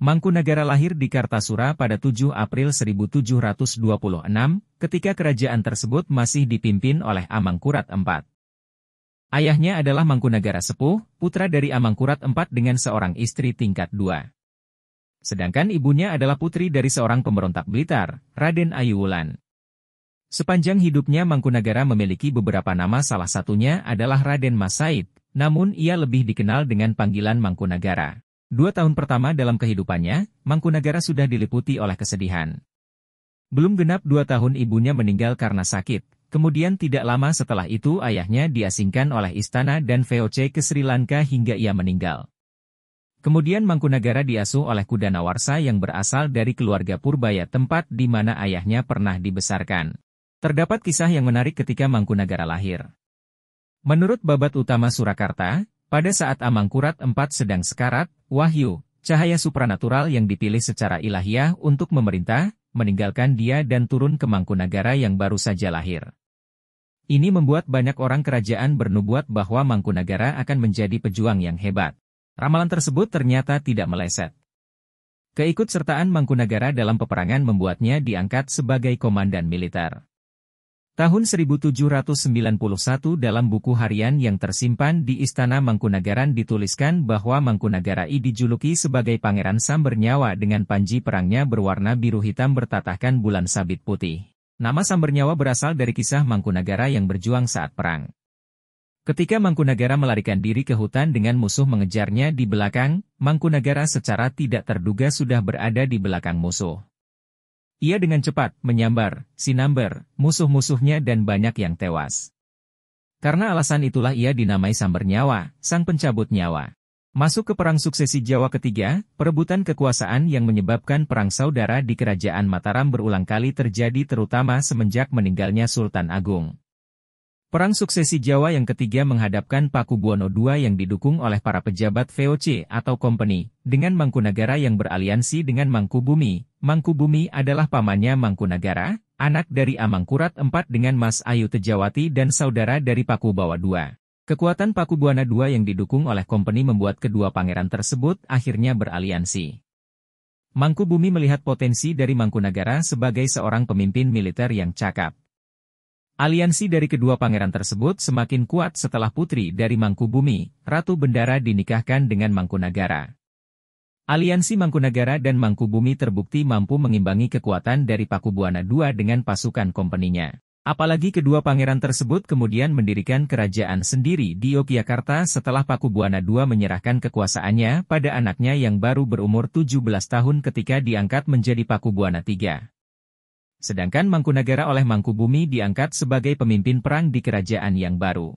Mangkunagara lahir di Kartasura pada 7 April 1726, ketika kerajaan tersebut masih dipimpin oleh Amangkurat IV. Ayahnya adalah Mangkunagara Sepuh, putra dari Amangkurat IV dengan seorang istri tingkat 2. Sedangkan ibunya adalah putri dari seorang pemberontak Blitar, Raden Ayu Wulan. Sepanjang hidupnya Mangkunagara memiliki beberapa nama, salah satunya adalah Raden Mas Said, namun ia lebih dikenal dengan panggilan Mangkunagara. 2 tahun pertama dalam kehidupannya, Mangkunagara sudah diliputi oleh kesedihan. Belum genap 2 tahun ibunya meninggal karena sakit, kemudian tidak lama setelah itu ayahnya diasingkan oleh istana dan VOC ke Sri Lanka hingga ia meninggal. Kemudian Mangkunagara diasuh oleh Kudanawarsa yang berasal dari keluarga Purbaya, tempat di mana ayahnya pernah dibesarkan. Terdapat kisah yang menarik ketika Mangkunagara lahir. Menurut Babat Utama Surakarta, pada saat Amangkurat IV sedang sekarat, wahyu, cahaya supranatural yang dipilih secara ilahiyah untuk memerintah, meninggalkan dia dan turun ke Mangkunagara yang baru saja lahir. Ini membuat banyak orang kerajaan bernubuat bahwa Mangkunagara akan menjadi pejuang yang hebat. Ramalan tersebut ternyata tidak meleset. Keikutsertaan Mangkunagara dalam peperangan membuatnya diangkat sebagai komandan militer. Tahun 1791 dalam buku harian yang tersimpan di Istana Mangkunagaran dituliskan bahwa Mangkunagara I dijuluki sebagai Pangeran Sambernyawa dengan panji perangnya berwarna biru hitam bertatahkan bulan sabit putih. Nama Sambernyawa berasal dari kisah Mangkunagara yang berjuang saat perang. Ketika Mangkunagara melarikan diri ke hutan dengan musuh mengejarnya di belakang, Mangkunagara secara tidak terduga sudah berada di belakang musuh. Ia dengan cepat menyambar, sinambar, musuh-musuhnya dan banyak yang tewas. Karena alasan itulah ia dinamai Sambernyawa, sang pencabut nyawa. Masuk ke Perang Suksesi Jawa ketiga, perebutan kekuasaan yang menyebabkan perang saudara di Kerajaan Mataram berulang kali terjadi terutama semenjak meninggalnya Sultan Agung. Perang Suksesi Jawa yang ketiga menghadapkan Pakubuwono II yang didukung oleh para pejabat VOC atau company, dengan Mangkunagara yang beraliansi dengan Mangkubumi. Mangkubumi adalah pamannya Mangkunagara, anak dari Amangkurat IV dengan Mas Ayu Tejawati dan saudara dari Pakubawa II. Kekuatan Pakubuwana II yang didukung oleh company membuat kedua pangeran tersebut akhirnya beraliansi. Mangkubumi melihat potensi dari Mangkunagara sebagai seorang pemimpin militer yang cakap. Aliansi dari kedua pangeran tersebut semakin kuat setelah putri dari Mangkubumi, Ratu Bendara dinikahkan dengan Mangkunagara. Aliansi Mangkunagara dan Mangkubumi terbukti mampu mengimbangi kekuatan dari Pakubuwana II dengan pasukan kompeninya. Apalagi kedua pangeran tersebut kemudian mendirikan kerajaan sendiri di Yogyakarta setelah Pakubuwana II menyerahkan kekuasaannya pada anaknya yang baru berumur 17 tahun ketika diangkat menjadi Pakubuwana III. Sedangkan Mangkunagara oleh Mangkubumi diangkat sebagai pemimpin perang di kerajaan yang baru.